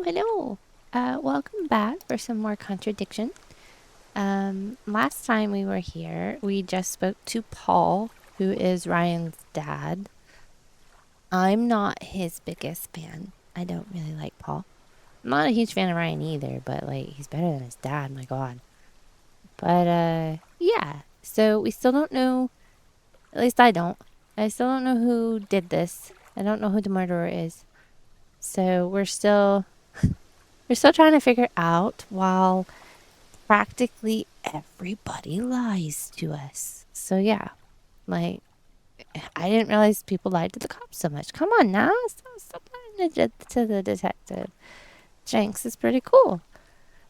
Hello. Welcome back for some more Contradiction. Last time we were here, we just spoke to Paul, who is Ryan's dad. I'm not his biggest fan. I don't really like Paul. I'm not a huge fan of Ryan either, but, like, he's better than his dad, my god. But, yeah. So, we still don't know, at least I don't. I still don't know who did this. I don't know who the murderer is. So, we're still trying to figure out while practically everybody lies to us. So yeah, like, I didn't realize people lied to the cops so much. Come on now, stop lying to the detective. Jenks is pretty cool.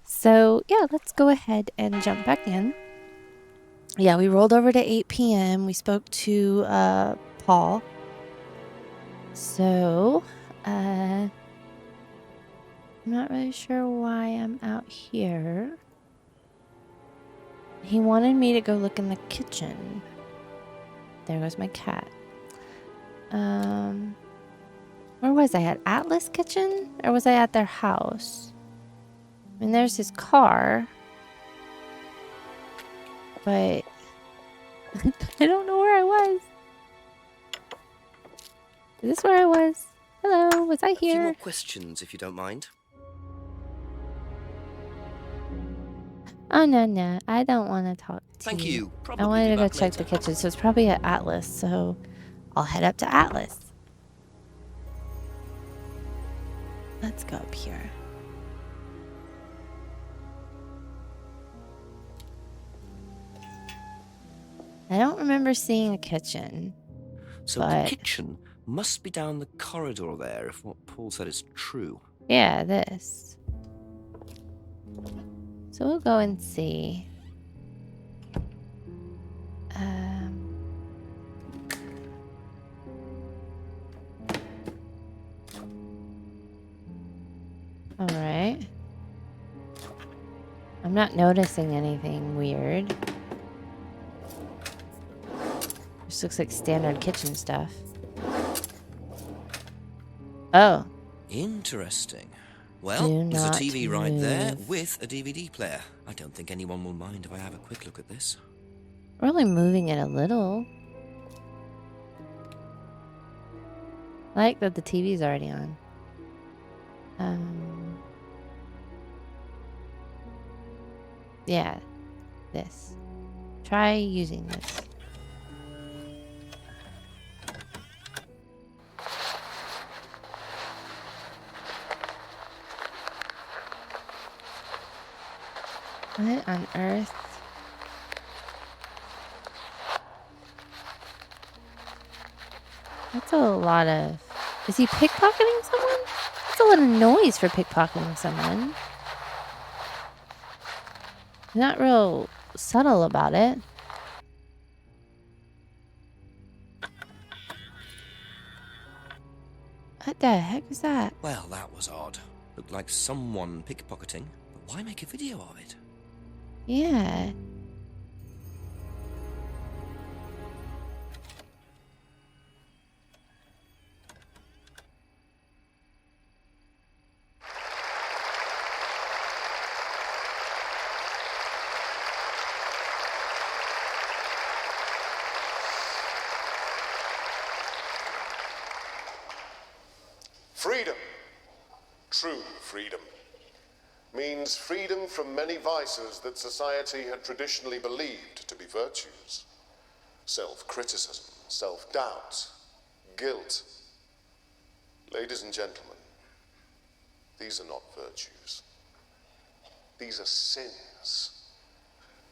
So yeah, let's go ahead and jump back in. Yeah, we rolled over to 8 p.m. We spoke to Paul. So I'm not really sure why I'm out here. He wanted me to go look in the kitchen. There goes my cat. Where was I? At Atlas Kitchen? Or was I at their house? I mean, there's his car. But I don't know where I was. Is this where I was? Hello, was I here? A few more questions, if you don't mind. Oh, no. I don't want to talk to Thank you. Probably I wanted to go back check later. the kitchen, so it's probably at Atlas, so I'll head up to Atlas. Let's go up here. I don't remember seeing a kitchen. So the kitchen must be down the corridor there, if what Paul said is true. Yeah, this. So we'll go and see. Alright. I'm not noticing anything weird. This looks like standard kitchen stuff. Oh. Interesting. Well, there's a TV right there with a DVD player. I don't think anyone will mind if I have a quick look at this. We're only moving it a little. I like that the TV's already on. Yeah. This. Try using this. What on earth? That's a lot of... Is he pickpocketing someone? That's a lot of noise for pickpocketing someone. He's not real subtle about it. What the heck is that? Well, that was odd. Looked like someone pickpocketing, but why make a video of it? Yeah. Freedom, true freedom, means freedom from many vices that society had traditionally believed to be virtues. Self-criticism, self-doubt, guilt. Ladies and gentlemen, these are not virtues. These are sins.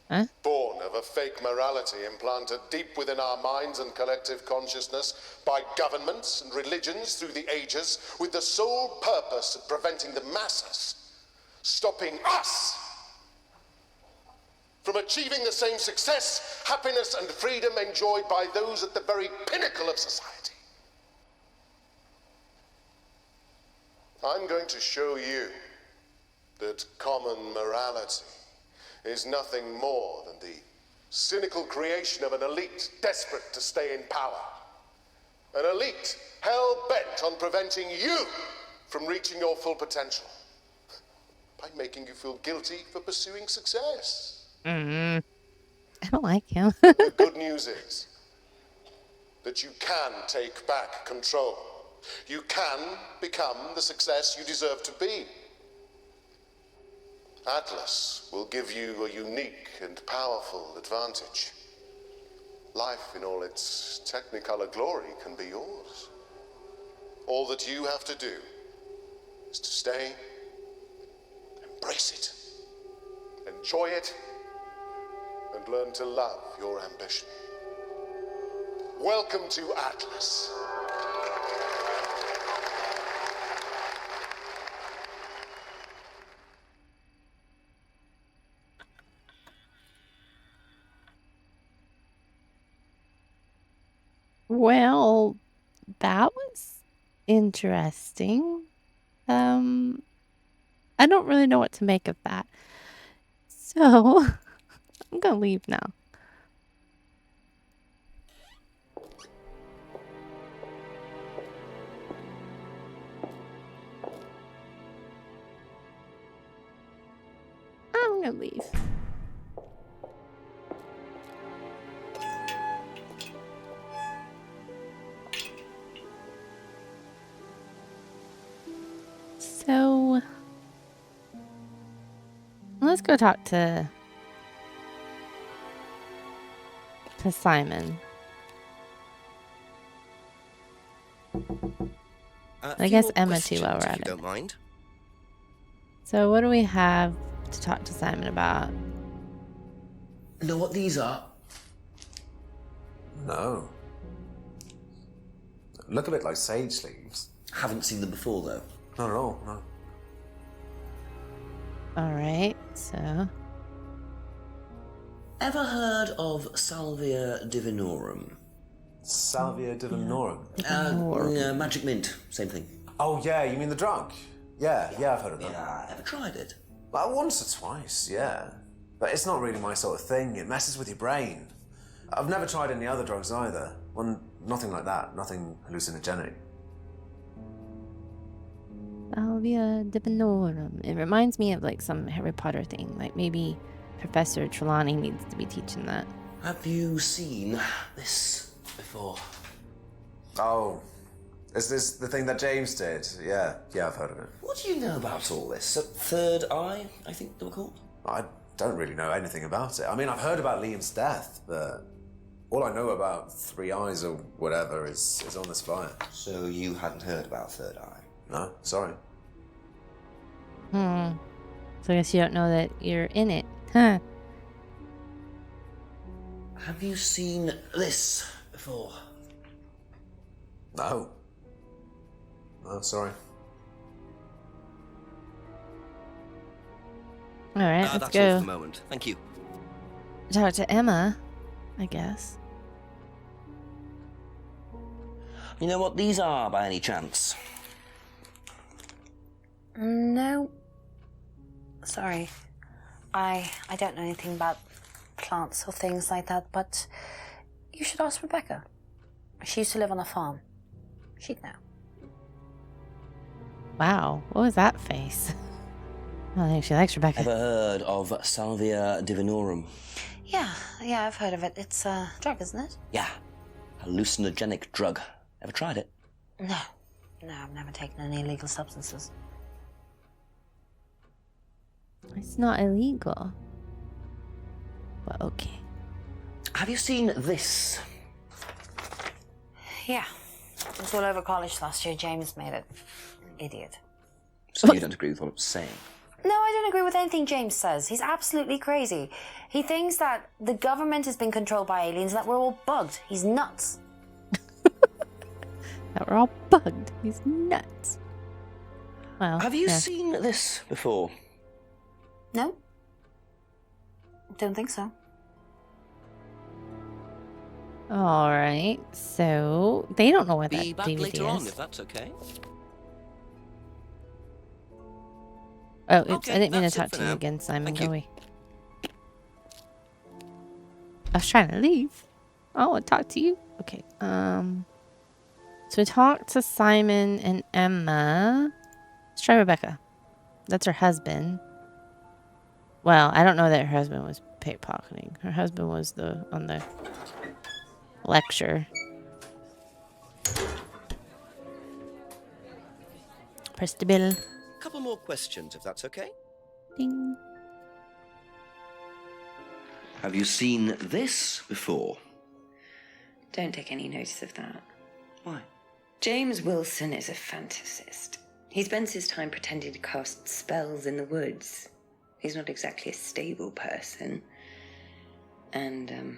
Huh? Born of a fake morality implanted deep within our minds and collective consciousness by governments and religions through the ages, with the sole purpose of preventing the masses, stopping us from achieving the same success, happiness, and freedom enjoyed by those at the very pinnacle of society. I'm going to show you that common morality is nothing more than the cynical creation of an elite desperate to stay in power. An elite hell-bent on preventing you from reaching your full potential. by making you feel guilty for pursuing success. I don't like him. The good news is that you can take back control. You can become the success you deserve to be. Atlas will give you a unique and powerful advantage. Life in all its technicolor glory can be yours. All that you have to do is to stay, embrace it, enjoy it, and learn to love your ambition. Welcome to Atlas. Well, that was interesting. I don't really know what to make of that. So, I'm gonna leave now. I'm gonna leave. So, let's go talk to Simon. I guess Emma too while we're at it. Don't mind. So what do we have to talk to Simon about? Know what these are? No. Look a bit like sage leaves. Haven't seen them before, though. Not at all, no. Alright, so... Ever heard of Salvia divinorum? Salvia divinorum. Magic mint, same thing. Oh, yeah, you mean the drug? Yeah, I've heard of that. Yeah, ever tried it? Well, once or twice, yeah. But it's not really my sort of thing. It messes with your brain. I've never tried any other drugs either. Nothing like that. Nothing hallucinogenic. Salvia divinorum. It reminds me of like some Harry Potter thing. Like maybe Professor Trelawney needs to be teaching that. Have you seen this before? Oh, is this the thing that James did? Yeah, I've heard of it. What do you know about all this? Third Eye, I think they were called? I don't really know anything about it. I mean, I've heard about Liam's death, but all I know about Three Eyes or whatever is on this flyer. So you hadn't heard about Third Eye? No, sorry. So I guess you don't know that you're in it, huh? Have you seen this before? No. No, sorry. Alright, let's that's go. all for the moment. Thank you. Talk to Emma, I guess. You know what these are, by any chance? No. Sorry. I don't know anything about plants or things like that, but you should ask Rebecca. She used to live on a farm. She'd know. Wow, what was that face? I don't think she likes Rebecca. Ever heard of Salvia divinorum? Yeah, I've heard of it. It's a drug, isn't it? Yeah. Hallucinogenic drug. Ever tried it? No, I've never taken any illegal substances. It's not illegal. But okay. Have you seen this? Yeah. It was all over college last year. James made it. Idiot. So you don't agree with what I'm saying? No, I don't agree with anything James says. He's absolutely crazy. He thinks that the government has been controlled by aliens, that we're all bugged. He's nuts. That we're all bugged. He's nuts. Well, Have you seen this before? No? Don't think so. Alright, so they don't know where that Be back DVD later on, is. if that's okay. Oh, oops, Okay, I didn't mean to that's it talk for to you now. again, Simon. Thank Go you. away. I was trying to leave. Oh, I talk to you? Okay, so we talked to Simon and Emma. Let's try Rebecca. That's her husband. Well, I don't know that her husband was pickpocketing. Her husband was on the lecture. Press the bell. Couple more questions, if that's okay. Ding. Have you seen this before? Don't take any notice of that. Why? James Wilson is a fantasist. He spends his time pretending to cast spells in the woods. He's not exactly a stable person. And,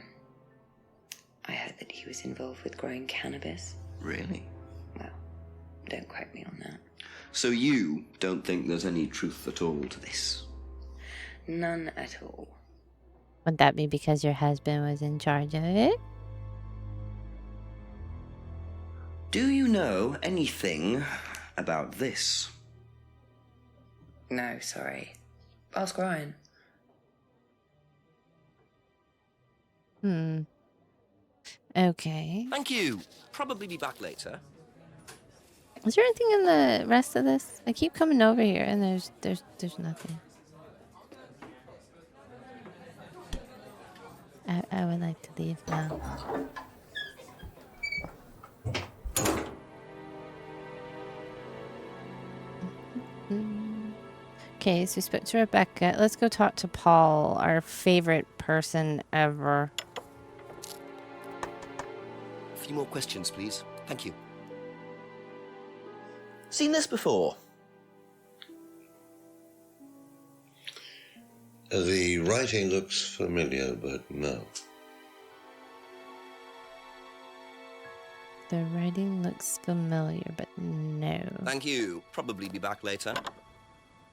I heard that he was involved with growing cannabis. Really? Well, don't quote me on that. So you don't think there's any truth at all to this? None at all. Would that be because your husband was in charge of it? Do you know anything about this? No, sorry. Ask Ryan. Okay. Thank you. Probably be back later. Is there anything in the rest of this? I keep coming over here and there's nothing. I would like to leave now. Okay, so we spoke to Rebecca. Let's go talk to Paul, our favorite person ever. A few more questions, please. Thank you. Seen this before? The writing looks familiar, but no. The writing looks familiar, but no. Thank you. Probably be back later.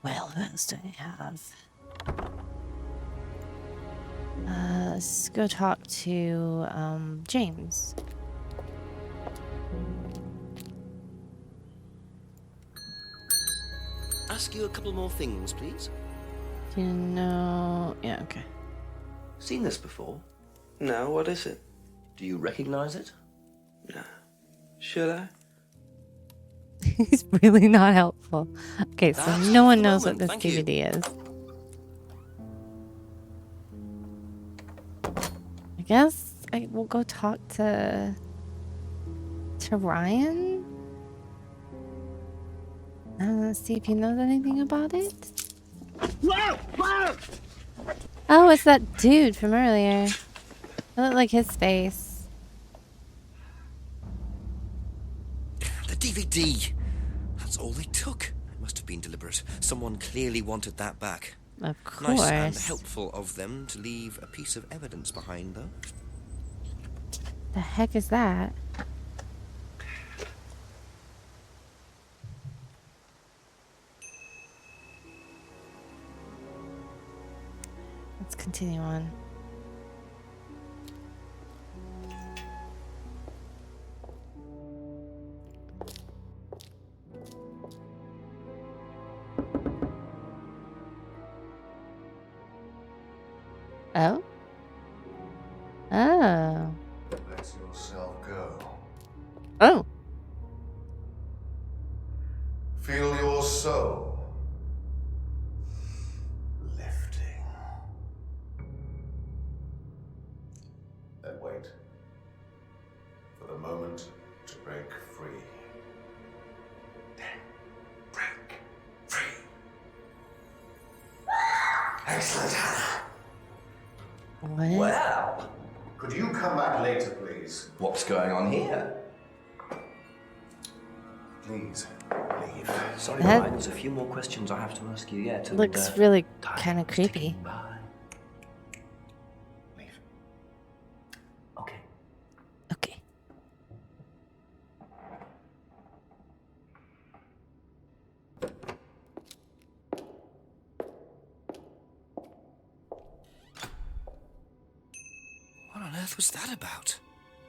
Well, what else do I have? Let's go talk to James. Ask you a couple more things, please. Do you know? Yeah, okay. Seen this before? No, what is it? Do you recognize it? No. Should I? He's really not helpful. Okay, so That's no one the knows moment. what this Thank you. DVD is. I guess I will go talk to Ryan. Let's see if he knows anything about it. Oh, it's that dude from earlier. I look like his face. The DVD. That's all they took. It must have been deliberate. Someone clearly wanted that back. Of course. Nice and helpful of them to leave a piece of evidence behind, though. The heck is that? Let's continue on. Oh? Oh. Let yourself go. Oh. Feel your soul lifting. Then wait for the moment to break free. Then break free. Excellent, Hannah. What? Well, Could you come back later, please? what's going on here? Please leave. Sorry, That- Ryan, there's a few more questions I have to ask you yet. Looks really kind of creepy. Leave. Okay. Okay. What on earth was that about?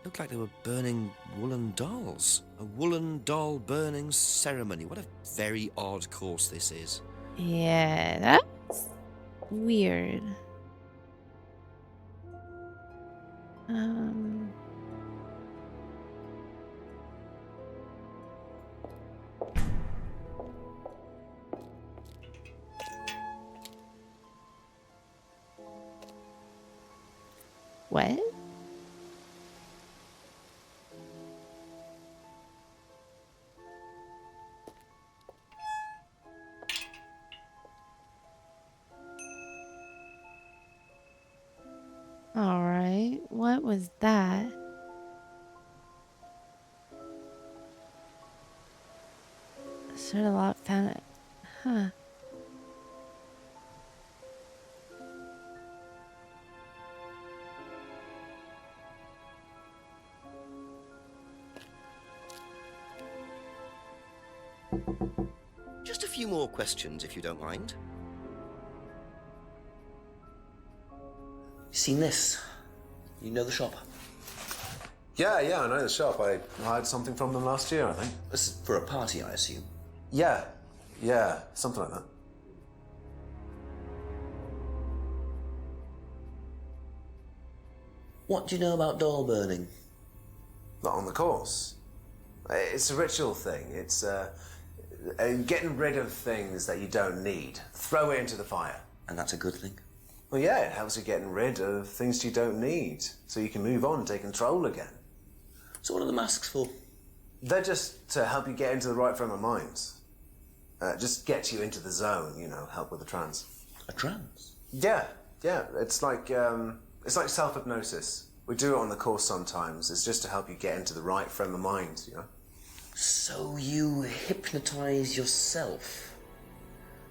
Looked like they were burning woolen dolls. A woolen doll burning ceremony. What a very odd course this is. Yeah, that's weird. What? All right. What was that? Sherlock found it. Huh. Just a few more questions, if you don't mind. Seen this? You know the shop? Yeah, I know the shop. I hired something from them last year, I think. This is for a party, I assume. Yeah, something like that. What do you know about doll burning? Not on the course. It's a ritual thing. It's getting rid of things that you don't need. Throw it into the fire. And that's a good thing? Well, yeah, it helps you getting rid of things you don't need, so you can move on and take control again. So what are the masks for? They're just to help you get into the right frame of mind. Just get you into the zone, help with the trance. A trance? Yeah. It's like self-hypnosis. We do it on the course sometimes. It's just to help you get into the right frame of mind, So you hypnotize yourself?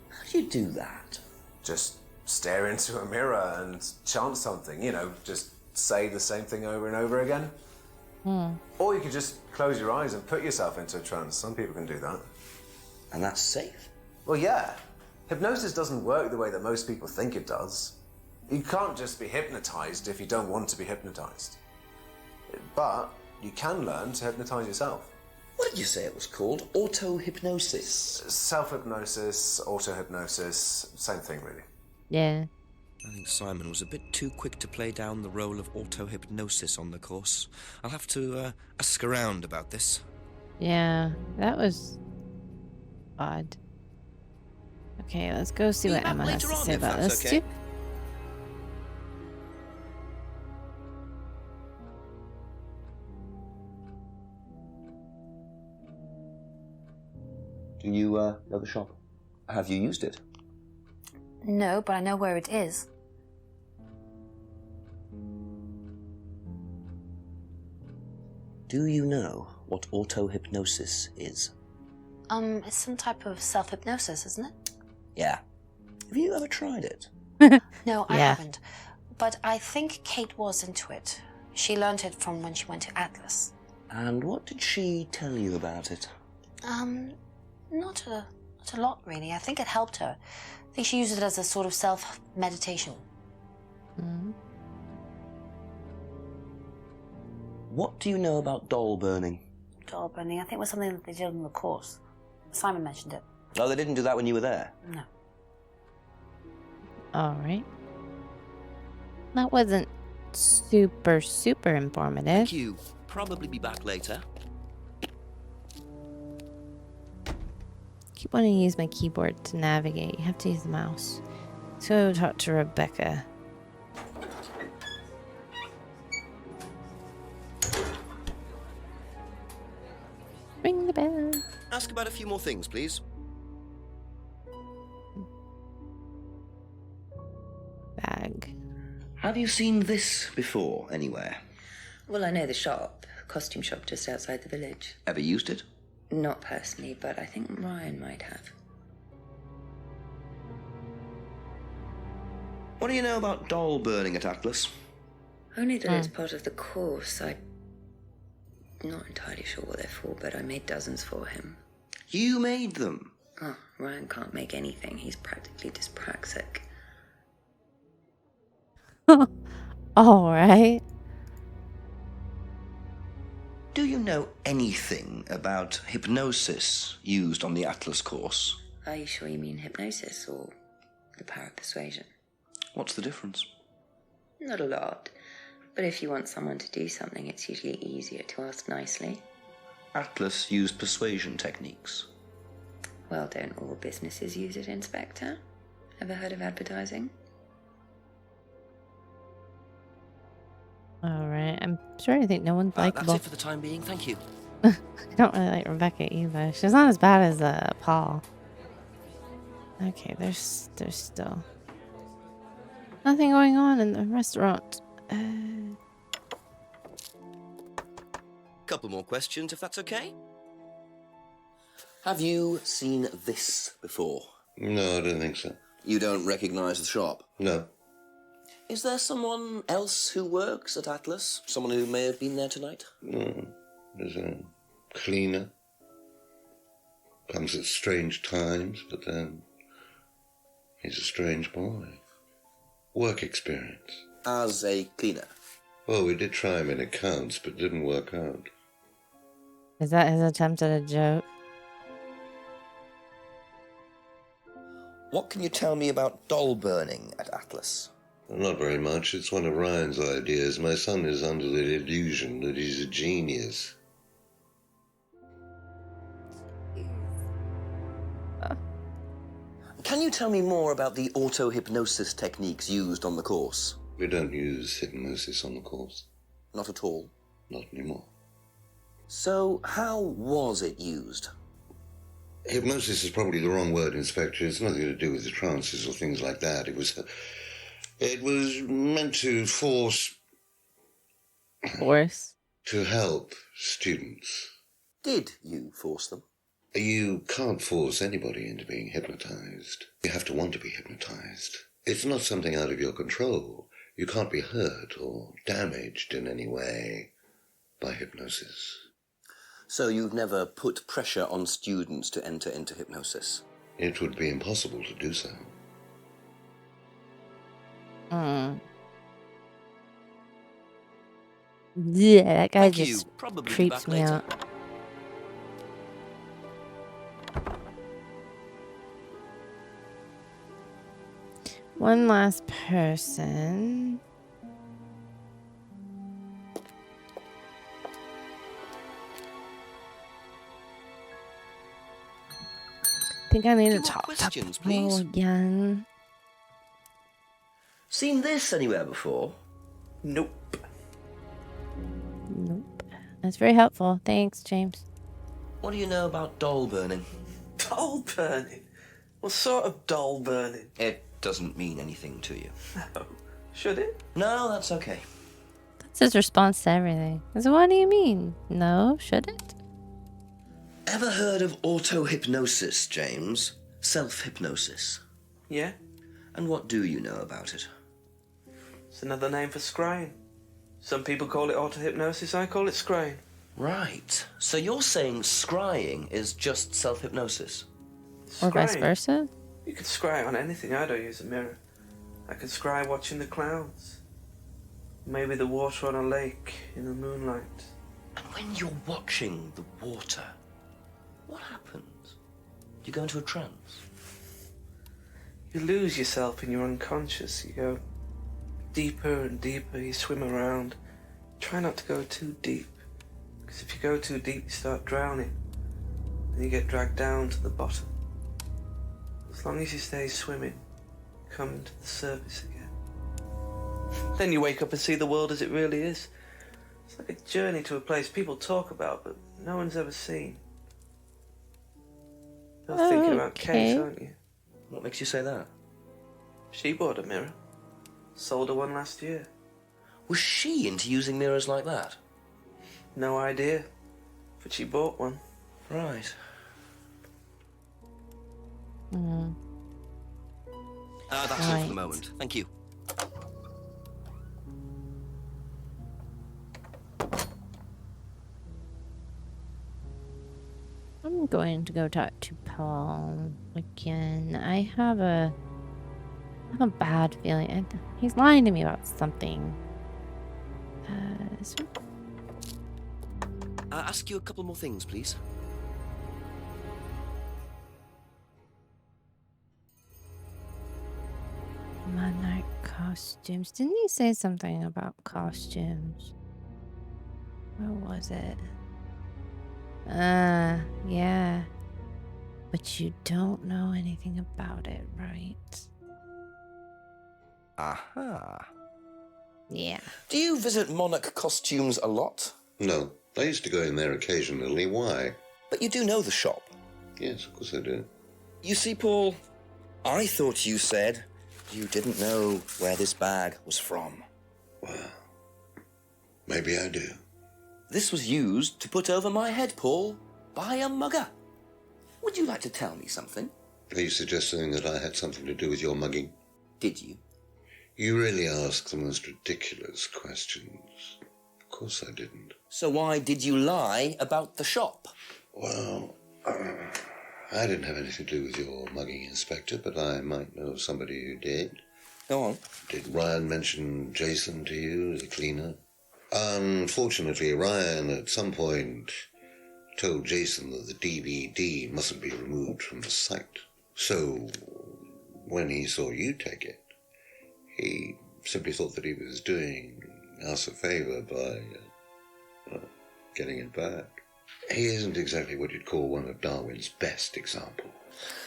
How do you do that? Just stare into a mirror and chant something, just say the same thing over and over again. Or you could just close your eyes and put yourself into a trance. Some people can do that. And that's safe? Well, yeah. Hypnosis doesn't work the way that most people think it does. You can't just be hypnotized if you don't want to be hypnotized. But you can learn to hypnotize yourself. What did you say it was called? Auto-hypnosis? Self-hypnosis, auto-hypnosis, same thing, really. Yeah. I think Simon was a bit too quick to play down the role of auto-hypnosis on the course. I'll have to ask around about this. Yeah, that was odd. Okay, let's go see Be what back Emma has later to on, say if about that's this okay. too. Do you know the shop? Have you used it? No, but I know where it is. Do you know what auto-hypnosis is? It's some type of self-hypnosis, isn't it? Yeah. Have you ever tried it? No, I Yeah. haven't. But I think Kate was into it. She learned it from when she went to Atlas. And what did she tell you about it? Not a lot, really. I think it helped her. I think she used it as a sort of self-meditation. What do you know about doll burning? Doll burning, I think it was something that they did on the course. Simon mentioned it. Oh, they didn't do that when you were there? No. All right. That wasn't super informative. Thank you. Probably be back later. Keep wanting to use my keyboard to navigate. You have to use the mouse. So talk to Rebecca. Ring the bell. Ask about a few more things, please. Bag. Have you seen this before, anywhere? Well, I know the shop, costume shop just outside the village. Ever used it? Not personally, but I think Ryan might have. What do you know about doll burning at Atlas? Only that it's part of the course. I'm not entirely sure what they're for, but I made dozens for him. You made them? Oh, Ryan can't make anything. He's practically dyspraxic. All right. Do you know anything about hypnosis used on the Atlas course? Are you sure you mean hypnosis or the power of persuasion? What's the difference? Not a lot. But if you want someone to do something, it's usually easier to ask nicely. Atlas used persuasion techniques. Well, don't all businesses use it, Inspector? Ever heard of advertising? Alright, I'm starting to think no one's That's likable. it for the time being. Thank you. I don't really like Rebecca either. She's not as bad as Paul. Okay, there's still nothing going on in the restaurant. Couple more questions, if that's okay. Have you seen this before? No, I don't think so. You don't recognize the shop? No. Is there someone else who works at Atlas? Someone who may have been there tonight? No. There's a cleaner. Comes at strange times, but then he's a strange boy. Work experience. As a cleaner? Well, we did try him in accounts, but didn't work out. Is that his attempt at a joke? What can you tell me about doll burning at Atlas? Not very much. It's one of Ryan's ideas. My son is under the illusion that he's a genius. Can you tell me more about the auto-hypnosis techniques used on the course? We don't use hypnosis on the course. Not at all. Not anymore. So, how was it used? Hypnosis is probably the wrong word, Inspector. It's nothing to do with the trances or things like that. It was meant to force... Force? To help students. Did you force them? You can't force anybody into being hypnotized. You have to want to be hypnotized. It's not something out of your control. You can't be hurt or damaged in any way by hypnosis. So you've never put pressure on students to enter into hypnosis? It would be impossible to do so. Yeah, that guy Thank just you. Probably be creeps back me later. out. One last person. I think I need to Few more talk questions, to Paul please. again. Seen this anywhere before? Nope. Nope. That's very helpful. Thanks, James. What do you know about doll burning? Doll burning? What sort of doll burning? It doesn't mean anything to you. No. Should it? No, that's okay. That's his response to everything. So what do you mean? No, should it? Ever heard of auto-hypnosis, James? Self-hypnosis. Yeah. And what do you know about it? It's another name for scrying. Some people call it auto-hypnosis, I call it scrying. Right. So you're saying scrying is just self-hypnosis? Or vice Scrying. versa? You can scry on anything. I don't use a mirror. I can scry watching the clouds. Maybe the water on a lake in the moonlight. And when you're watching the water, what happens? Do you go into a trance? You lose yourself in your unconscious. You go deeper and deeper. You swim around. Try not to go too deep. Because if you go too deep, you start drowning. And you get dragged down to the bottom. As long as you stay swimming, come to the surface again. Then you wake up and see the world as it really is. It's like a journey to a place people talk about, but no one's ever seen. You're thinking about Kate, aren't you? What makes you say that? She bought a mirror. Sold her one last year. Was she into using mirrors like that? No idea. But she bought one. Right. That's all for the moment. Thank you. I'm going to go talk to Paul again. I have a bad feeling. He's lying to me about something. Ask you a couple more things, please. Monarch costumes. Didn't he say something about costumes? Where was it? Yeah. But you don't know anything about it, right? Aha. Yeah. Do you visit monarch costumes a lot? No, I used to go in there occasionally. Why? But you do know the shop. Yes, of course I do. You see, Paul, I thought you said you didn't know where this bag was from. Well, maybe I do. This was used to put over my head, Paul, by a mugger. Would you like to tell me something? Are you suggesting that I had something to do with your mugging? Did you? You really ask the most ridiculous questions. Of course I didn't. So why did you lie about the shop? Well, I didn't have anything to do with your mugging, Inspector, but I might know of somebody who did. Go on. Did Ryan mention Jason to you as a cleaner? Unfortunately, Ryan at some point told Jason that the DVD mustn't be removed from the site. So, when he saw you take it, he simply thought that he was doing us a favour by, getting it back. He isn't exactly what you'd call one of Darwin's best examples.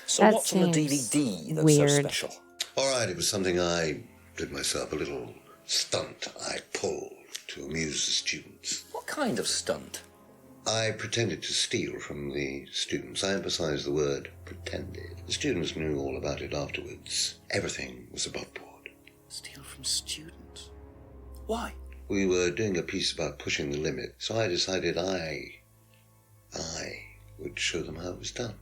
So That what's on the seems DVD that's weird. so special? All right, it was something I did myself, a little stunt I pulled to amuse the students. What kind of stunt? I pretended to steal from the students. I emphasize the word pretended. The students knew all about it afterwards. Everything was above board. Steal from students? Why? We were doing a piece about pushing the limit, so I decided I would show them how it was done.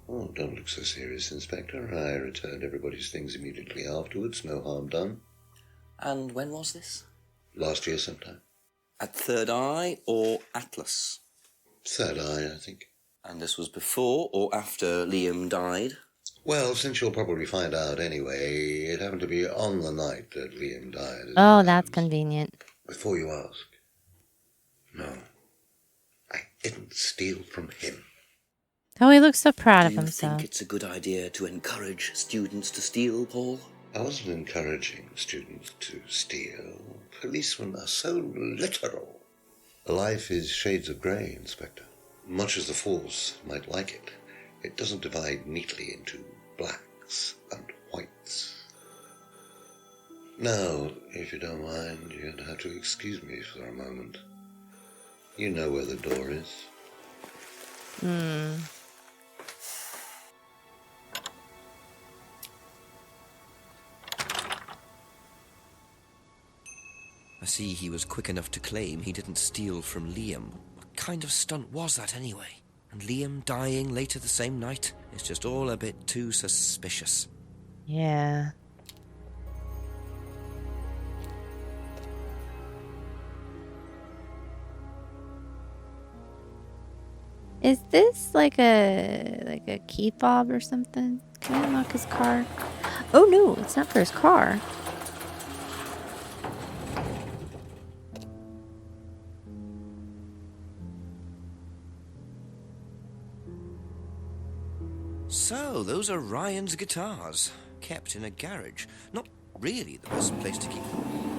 Oh, don't look so serious, Inspector. I returned everybody's things immediately afterwards. No harm done. And when was this? Last year sometime. At Third Eye or Atlas? Third Eye, I think. And this was before or after Liam died? Well, since you'll probably find out anyway, it happened to be on the night that Liam died. Oh, that's convenient. Before you ask, no, I didn't steal from him. Oh, he looks so proud of Do you himself. think it's a good idea to encourage students to steal, Paul? I wasn't encouraging students to steal. Policemen are so literal. Life is shades of grey, Inspector. Much as the Force might like it, it doesn't divide neatly into blacks and whites. Now, if you don't mind, you're going to have to excuse me for a moment. You know where the door is. I see he was quick enough to claim he didn't steal from Liam. What kind of stunt was that anyway? And Liam dying later the same night? It's just all a bit too suspicious. Yeah. Is this like a key fob or something? Can I unlock his car? Oh no, it's not for his car. So, those are Ryan's guitars, kept in a garage. Not really the best place to keep them.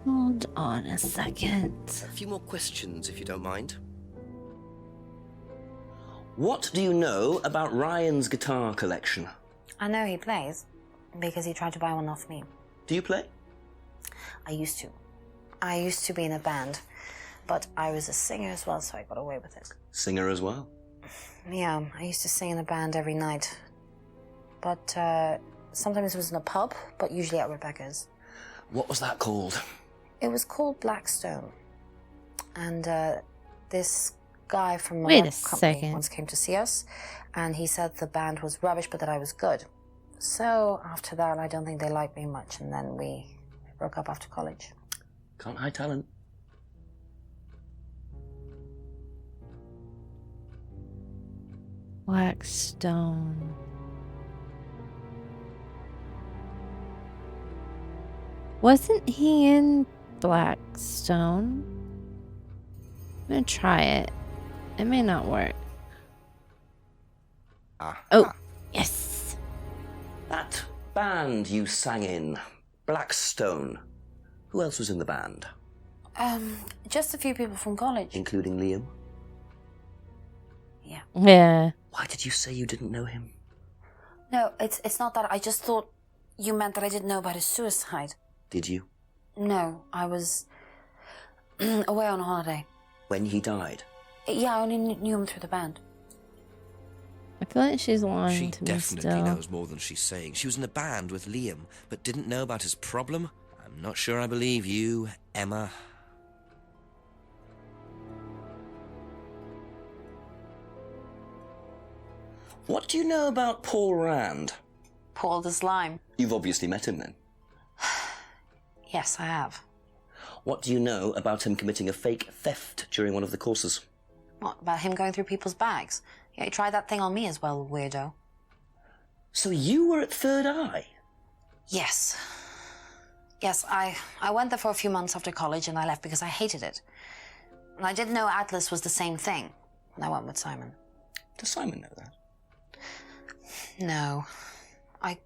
Hold on a second. A few more questions, if you don't mind. What do you know about Ryan's guitar collection? I know he plays because he tried to buy one off me. Do you play? I used to. I used to be in a band, but I was a singer as well, so I got away with it. Singer as well? Yeah, I used to sing in a band every night. But sometimes it was in a pub, but usually at Rebecca's. What was that called? It was called Blackstone. And this guy from Wait my a company second. once came to see us, and he said the band was rubbish, but that I was good. So after that, I don't think they liked me much, and then we broke up after college. Can't hide talent. Blackstone. Wasn't he in Blackstone? I'm gonna try it. It may not work. Oh, yes. That band you sang in, Blackstone. Who else was in the band? Just a few people from college. Including Liam? Yeah. Yeah. Why did you say you didn't know him? No, it's not that. I just thought you meant that I didn't know about his suicide. Did you? No, I was away on holiday. When he died? Yeah, I only knew him through the band. I feel like she's lying She to me definitely still. knows more than she's saying. She was in a band with Liam, but didn't know about his problem? I'm not sure I believe you, Emma. What do you know about Paul Rand? Paul the Slime. You've obviously met him then. Yes, I have. What do you know about him committing a fake theft during one of the courses? What, about him going through people's bags? Yeah, he tried that thing on me as well, weirdo. So you were at Third Eye? Yes. Yes, I went there for a few months after college and I left because I hated it. And I didn't know Atlas was the same thing. And I went with Simon. Does Simon know that? No. I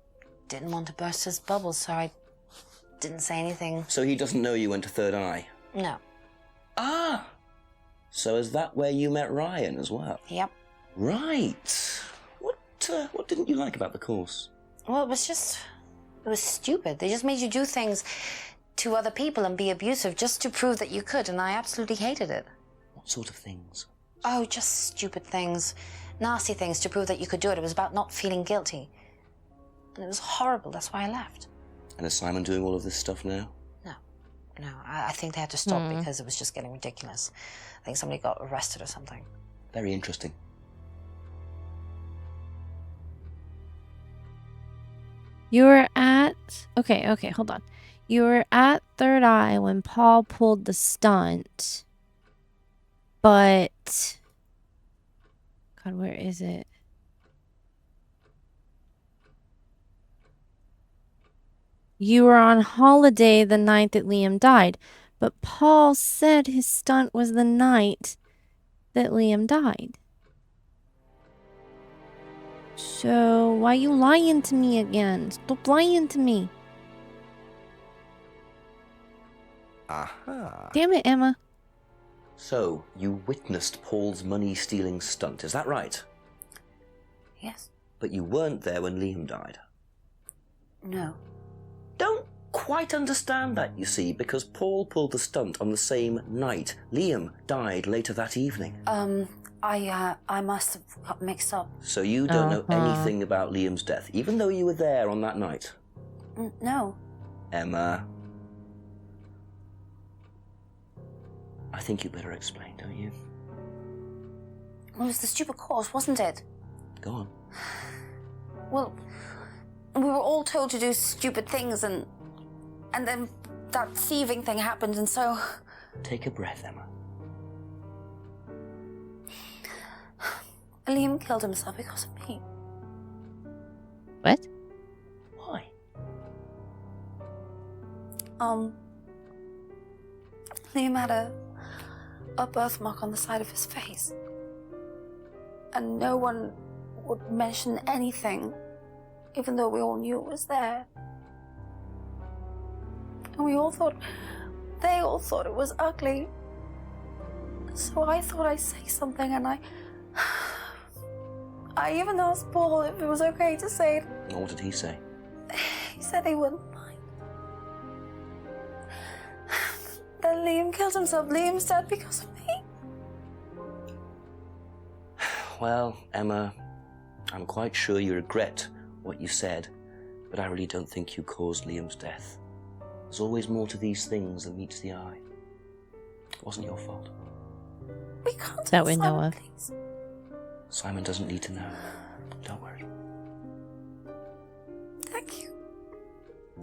didn't want to burst his bubble, so I didn't say anything. So he doesn't know you went to Third Eye? No. Ah! So is that where you met Ryan as well? Yep. Right. What didn't you like about the course? Well, it was stupid. They just made you do things to other people and be abusive just to prove that you could, and I absolutely hated it. What sort of things? Oh, just stupid things. Nasty things to prove that you could do it. It was about not feeling guilty. And it was horrible. That's why I left. And is Simon doing all of this stuff now? No, I think they had to stop because it was just getting ridiculous. I think somebody got arrested or something. Very interesting. You were at... Okay, hold on. You were at Third Eye when Paul pulled the stunt. But... God, where is it? You were on holiday the night that Liam died. But Paul said his stunt was the night that Liam died. So, why you lying to me again? Stop lying to me. Aha. Damn it, Emma. So, you witnessed Paul's money-stealing stunt, is that right? Yes. But you weren't there when Liam died. No. Don't quite understand that, you see, because Paul pulled the stunt on the same night. Liam died later that evening. I must have got mixed up. So you don't know anything about Liam's death, even though you were there on that night? No. Emma. I think you better explain, don't you? Well, it was the stupid course, wasn't it? Go on. Well, we were all told to do stupid things and then that thieving thing happened and so... Take a breath, Emma. Liam killed himself because of me. What? Why? Liam had a birthmark on the side of his face. And no one would mention anything, even though we all knew it was there. And they all thought it was ugly. So I thought I'd say something, and I even asked Paul if it was okay to say it. What did he say? He said he wouldn't mind. Then Liam killed himself. Liam's dead because of me. Well, Emma, I'm quite sure you regret what you said, but I really don't think you caused Liam's death. There's always more to these things than meets the eye. It wasn't your fault. We can't That we know of. Please. Simon doesn't need to know. Don't worry. Thank you.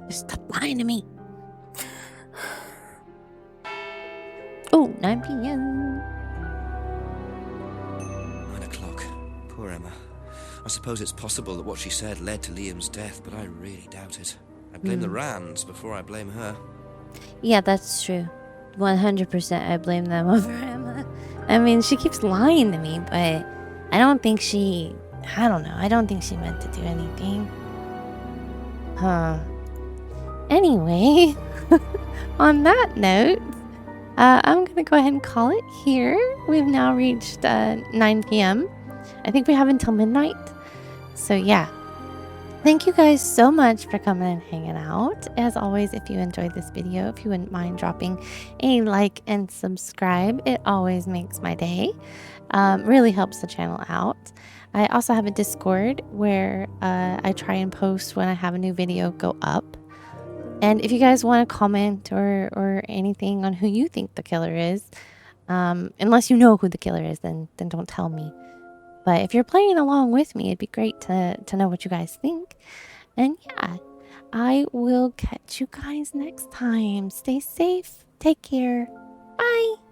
Just stop lying to me. Oh, 9 p.m. 9 o'clock. Poor Emma. I suppose it's possible that what she said led to Liam's death, but I really doubt it. I blame the Rands before I blame her. Yeah, that's true. 100% I blame them over Emma. I mean, she keeps lying to me, but I don't think she meant to do anything. Anyway, on that note, I'm going to go ahead and call it here. We've now reached 9 p.m. I think we have until midnight. So yeah, thank you guys so much for coming and hanging out. As always, if you enjoyed this video, if you wouldn't mind dropping a like and subscribe, it always makes my day. Really helps the channel out. I also have a Discord where I try and post when I have a new video go up. And if you guys want to comment or anything on who you think the killer is, unless you know who the killer is, then don't tell me. But if you're playing along with me, it'd be great to know what you guys think. And yeah, I will catch you guys next time. Stay safe. Take care. Bye.